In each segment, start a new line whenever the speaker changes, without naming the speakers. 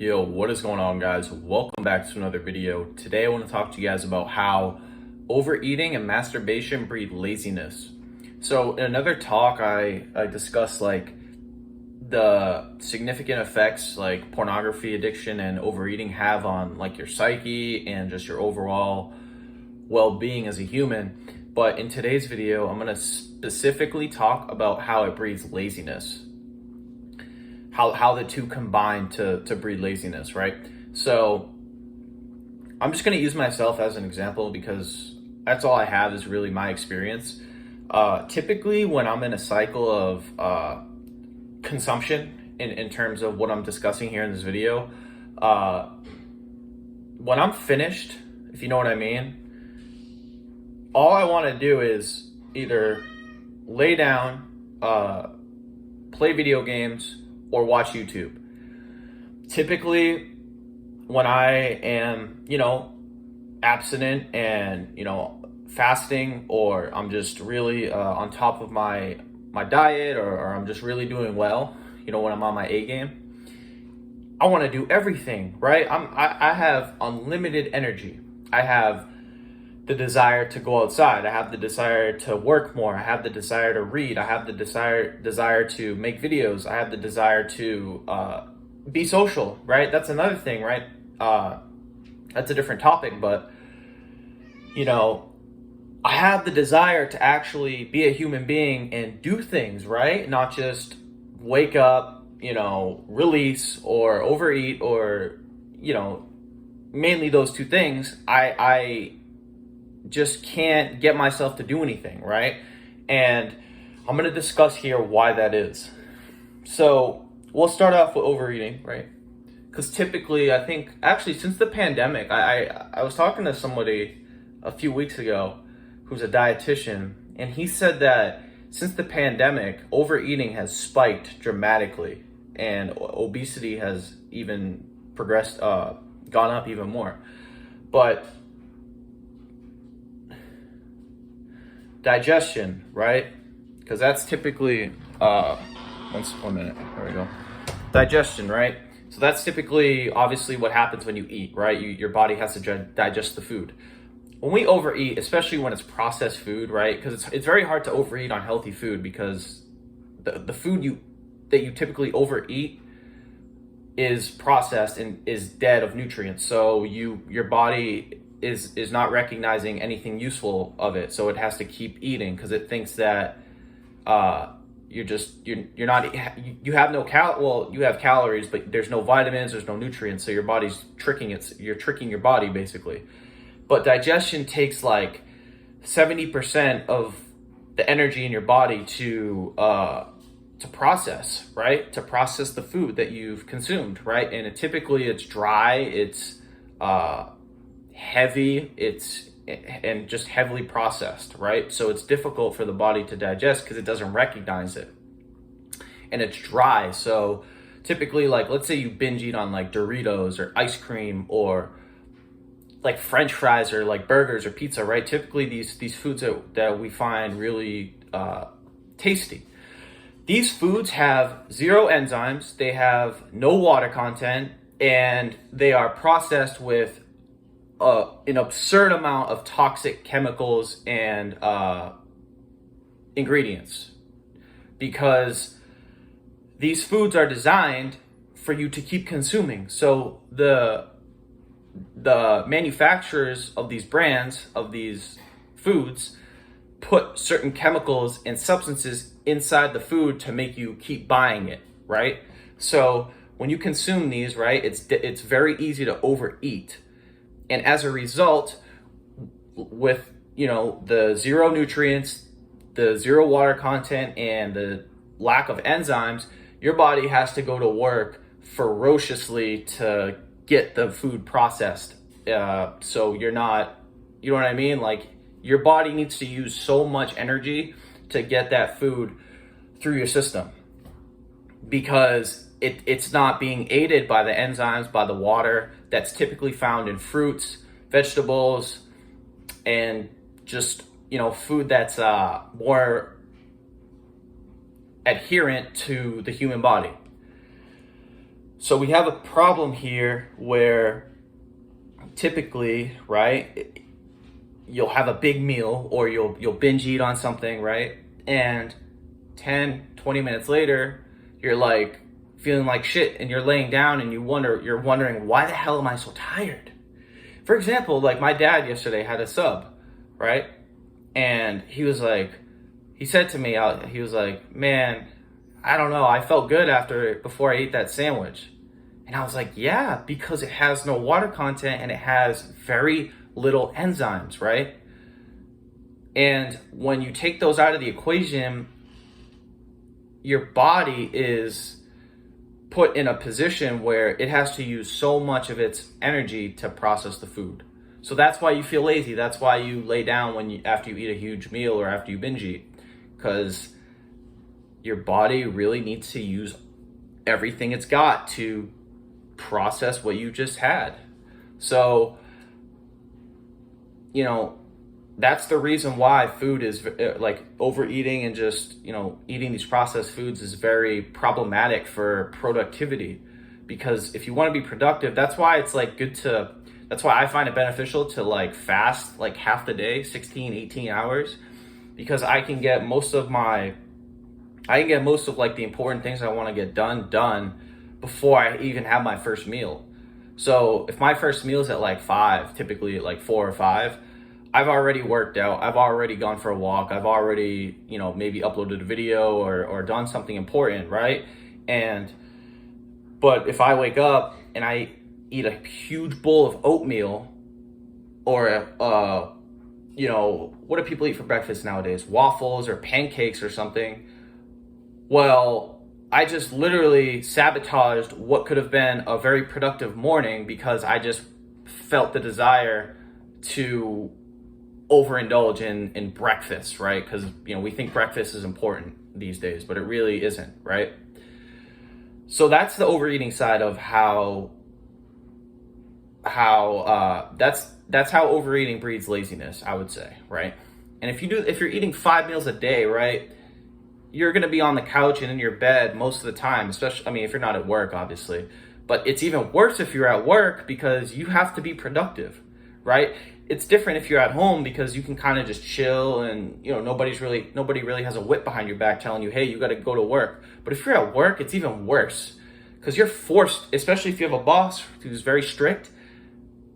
Yo, what is going on, guys? Welcome back to another video. Today I want to talk to you guys about how overeating and masturbation breed laziness. So in another talk I discussed like the significant effects like pornography addiction and overeating have on like your psyche and just your overall well-being as a human. But in today's video, I'm going to specifically talk about how it breeds laziness. How the two combine to breed laziness, right? So I'm just going to use myself as an example because that's all I have is really my experience. Typically when I'm in a cycle of consumption in terms of what I'm discussing here in this video, when I'm finished, if you know what I mean, all I want to do is either lay down, play video games, or watch YouTube. Typically, when I am, abstinent and, fasting, or I'm just really on top of my diet, or I'm just really doing well, when I'm on my A game, I want to do everything, right? I have unlimited energy. I have the desire to go outside. I have the desire to work more. I have the desire to read. I have the desire to make videos. I have the desire to be social, right? That's another thing, right? That's a different topic, but I have the desire to actually be a human being and do things, right? Not just wake up, release or overeat, or mainly those two things. I just can't get myself to do anything, right? And I'm going to discuss here why that is. So we'll start off with overeating, right? Because typically, I think, actually, since the pandemic, I was talking to somebody a few weeks ago who's a dietitian, and he said that since the pandemic, overeating has spiked dramatically, and obesity has even progressed, gone up even more. But digestion, right? Because that's typically, 1 minute, there we go. Digestion, right? So that's typically, obviously, what happens when you eat, right? Your body has to digest the food. When we overeat, especially when it's processed food, right? Because it's very hard to overeat on healthy food because the food that you typically overeat is processed and is dead of nutrients. So your body is not recognizing anything useful of it, so it has to keep eating because it thinks that you have calories, but there's no vitamins, there's no nutrients, so your body's you're tricking your body basically. But digestion takes like 70% of the energy in your body to process, right? To process the food that you've consumed, right? And typically it's dry, it's heavy, and just heavily processed, right? So it's difficult for the body to digest because it doesn't recognize it, and it's dry. So typically, like, let's say you binge eat on like Doritos or ice cream or like French fries or like burgers or pizza, right? Typically these foods that we find really tasty. These foods have zero enzymes, they have no water content, and they are processed with an absurd amount of toxic chemicals and ingredients, because these foods are designed for you to keep consuming. So the manufacturers of these brands, of these foods, put certain chemicals and substances inside the food to make you keep buying it, right? So when you consume these, right, it's very easy to overeat. And as a result, with, the zero nutrients, the zero water content, and the lack of enzymes, your body has to go to work ferociously to get the food processed. So you're not, you know what I mean? Like, your body needs to use so much energy to get that food through your system because it's not being aided by the enzymes, by the water that's typically found in fruits, vegetables, and just, food that's more adherent to the human body. So we have a problem here where typically, right, you'll have a big meal or you'll binge eat on something, right? And 10, 20 minutes later, you're like feeling like shit and you're laying down and you're wondering, why the hell am I so tired? For example, like my dad yesterday had a sub, right? And he said to me, he was like, man, I don't know, I felt good before I ate that sandwich. And I was like, yeah, because it has no water content and it has very little enzymes, right? And when you take those out of the equation, your body is put in a position where it has to use so much of its energy to process the food. So that's why you feel lazy. That's why you lay down after you eat a huge meal or after you binge eat, because your body really needs to use everything it's got to process what you just had. So, that's the reason why food is like overeating and just, eating these processed foods is very problematic for productivity. Because if you want to be productive, that's why I find it beneficial to like fast like half the day, 16, 18 hours, because I can get most of like the important things I want to get done before I even have my first meal. So if my first meal is at like 5, typically at like 4 or 5, I've already worked out, I've already gone for a walk, I've already, maybe uploaded a video or done something important, right? But if I wake up and I eat a huge bowl of oatmeal or what do people eat for breakfast nowadays? Waffles or pancakes or something. Well, I just literally sabotaged what could have been a very productive morning because I just felt the desire to overindulge in breakfast, right? Because, we think breakfast is important these days, but it really isn't, right? So that's the overeating side of how that's how overeating breeds laziness, I would say, right? And if you're eating 5 meals a day, right, you're going to be on the couch and in your bed most of the time, especially, if you're not at work, obviously. But it's even worse if you're at work because you have to be productive, right? It's different if you're at home because you can kind of just chill and, nobody really has a whip behind your back telling you, hey, you got to go to work. But if you're at work, it's even worse because you're forced, especially if you have a boss who's very strict,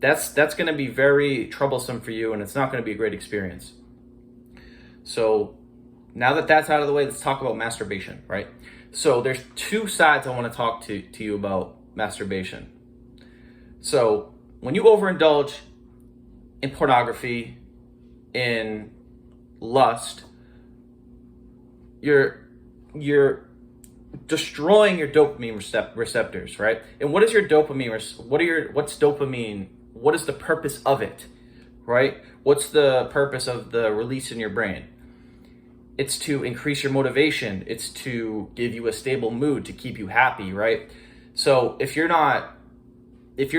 that's going to be very troublesome for you and it's not going to be a great experience. So now that that's out of the way, let's talk about masturbation, right? So there's 2 sides I want to talk to you about masturbation. So when you overindulge in pornography, in lust, you're destroying your dopamine receptors, right? And what is your dopamine? What's dopamine? What is the purpose of it, right? What's the purpose of the release in your brain? It's to increase your motivation. It's to give you a stable mood, to keep you happy, right? So if you're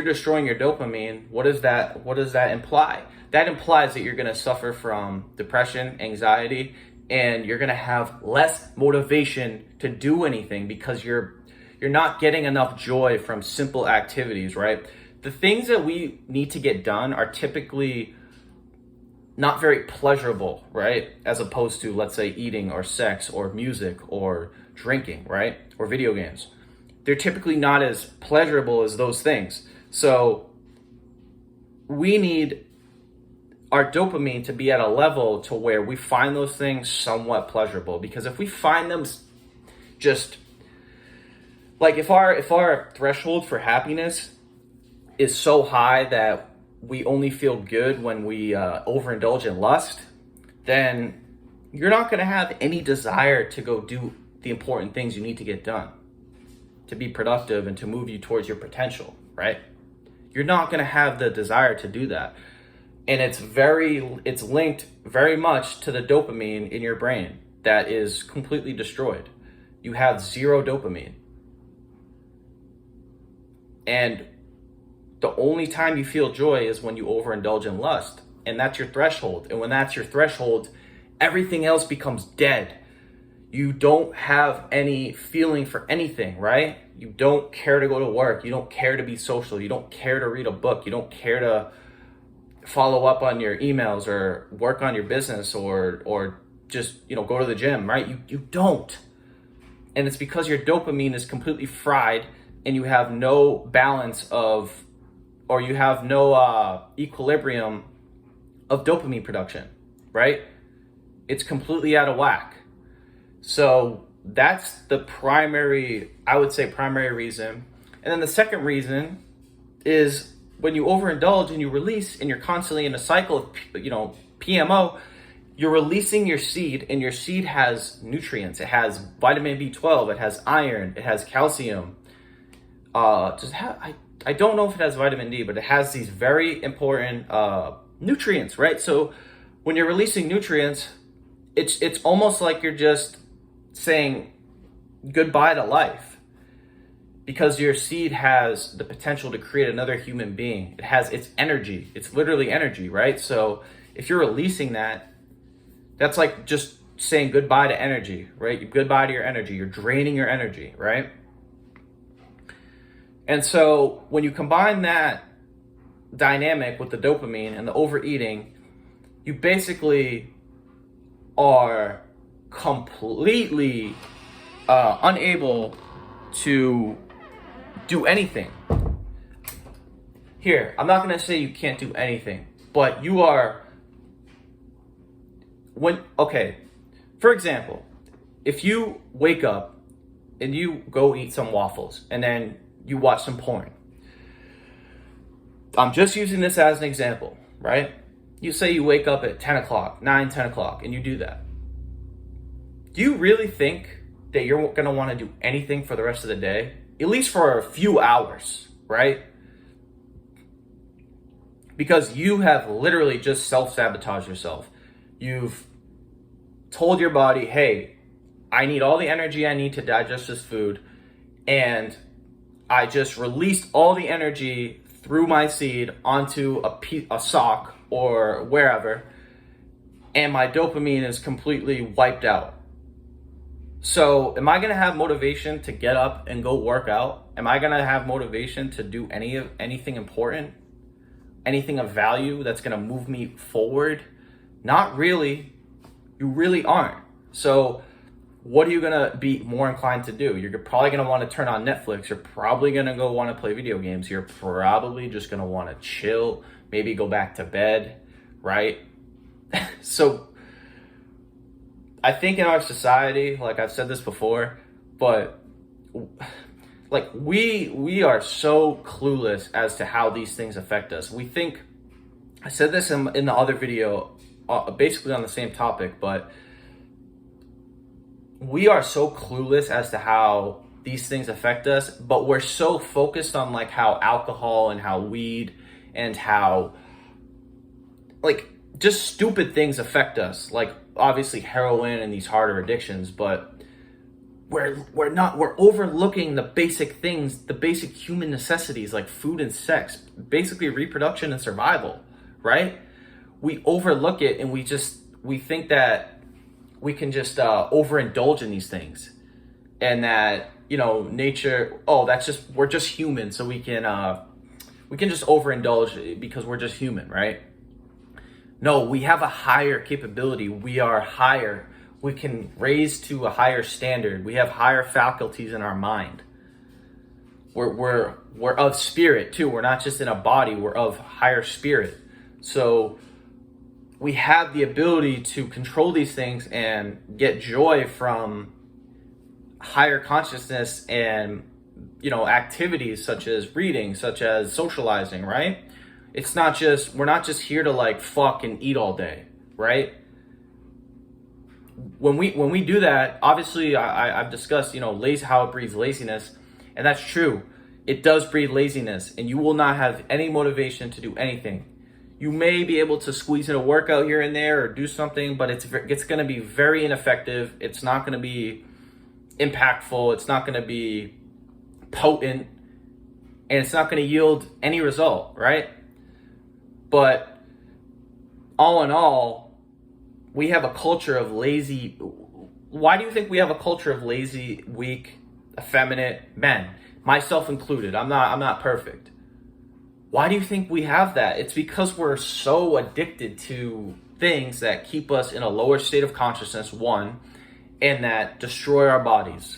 destroying your dopamine, what does that imply? That implies that you're going to suffer from depression, anxiety, and you're going to have less motivation to do anything because you're not getting enough joy from simple activities, right? The things that we need to get done are typically not very pleasurable, right? As opposed to, let's say, eating or sex or music or drinking, right? Or video games. They're typically not as pleasurable as those things. So we need our dopamine to be at a level to where we find those things somewhat pleasurable. Because if we find them just like if our threshold for happiness is so high that we only feel good when we overindulge in lust, then you're not going to have any desire to go do the important things you need to get done to be productive and to move you towards your potential, right? You're not going to have the desire to do that. And it's linked very much to the dopamine in your brain that is completely destroyed. You have 0 dopamine. And the only time you feel joy is when you overindulge in lust. And that's your threshold. And when that's your threshold, everything else becomes dead. You don't have any feeling for anything, right? You don't care to go to work. You don't care to be social. You don't care to read a book. You don't care to follow up on your emails or work on your business or just, go to the gym, right? You don't. And it's because your dopamine is completely fried and you have no balance or you have no equilibrium of dopamine production, right? It's completely out of whack. So that's the primary reason. And then the second reason is when you overindulge and you release and you're constantly in a cycle of, PMO, you're releasing your seed, and your seed has nutrients. It has vitamin B12, it has iron, it has calcium. I don't know if it has vitamin D, but it has these very important nutrients, right? So when you're releasing nutrients, it's almost like you're just saying goodbye to life, because your seed has the potential to create another human being. It's energy. It's literally energy, right? So if you're releasing that, that's like just saying goodbye to energy, right? Goodbye to your energy. You're draining your energy, right? And so when you combine that dynamic with the dopamine and the overeating, you basically are completely unable to do anything. Here, I'm not going to say you can't do anything, but you are... For example, if you wake up and you go eat some waffles and then you watch some porn. I'm just using this as an example, right? You say you wake up at 10 o'clock, 10 o'clock, and you do that. Do you really think that you're going to want to do anything for the rest of the day? At least for a few hours, right? Because you have literally just self-sabotaged yourself. You've told your body, hey, I need all the energy I need to digest this food, and I just released all the energy through my seed onto a sock or wherever, and my dopamine is completely wiped out. So am I going to have motivation to get up and go work out? Am I going to have motivation to do anything important? Anything of value that's going to move me forward? Not really. You really aren't. So what are you going to be more inclined to do? You're probably going to want to turn on Netflix. You're probably going to go want to play video games. You're probably just going to want to chill, maybe go back to bed, right? So I think in our society, like I've said this before, but like we are so clueless as to how these things affect us. We think, I said this in the other video, basically on the same topic, but we are so clueless as to how these things affect us, but we're so focused on like how alcohol and how weed and how like just stupid things affect us, like obviously heroin and these harder addictions, but we're overlooking the basic things, the basic human necessities like food and sex, basically reproduction and survival, right? We overlook it, and we think that we can just overindulge in these things, and that nature. Oh, we're just human, so we can just overindulge because we're just human, right? No, we have a higher capability. We are higher. We can raise to a higher standard. We have higher faculties in our mind. We're of spirit too. We're not just in a body. We're of higher spirit. So we have the ability to control these things and get joy from higher consciousness and, activities such as reading, such as socializing, right? We're not just here to like fuck and eat all day, right? When we do that, obviously I've discussed, how it breeds laziness, and that's true. It does breed laziness, and you will not have any motivation to do anything. You may be able to squeeze in a workout here and there or do something, but it's going to be very ineffective. It's not going to be impactful. It's not going to be potent, and it's not going to yield any result, right? But all in all, we have a culture of lazy. Why do you think we have a culture of lazy, weak, effeminate men? myself included. I'm not perfect. Why do you think we have that? It's because we're so addicted to things that keep us in a lower state of consciousness, one, and that destroy our bodies.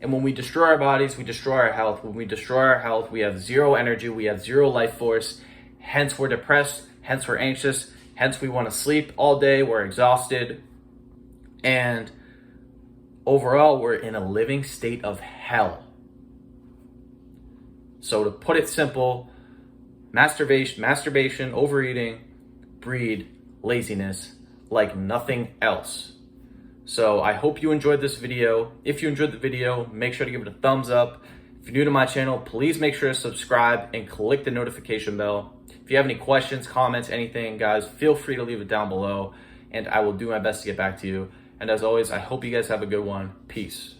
And when we destroy our bodies, we destroy our health. When we destroy our health, we have zero energy, we have zero life force. Hence, we're depressed. Hence, we're anxious. Hence, we want to sleep all day. We're exhausted. And overall, we're in a living state of hell. So to put it simple, masturbation, overeating, breed laziness like nothing else. So I hope you enjoyed this video. If you enjoyed the video, make sure to give it a thumbs up. If you're new to my channel, please make sure to subscribe and click the notification bell. If you have any questions, comments, anything, guys, feel free to leave it down below, and I will do my best to get back to you. And as always, I hope you guys have a good one. Peace.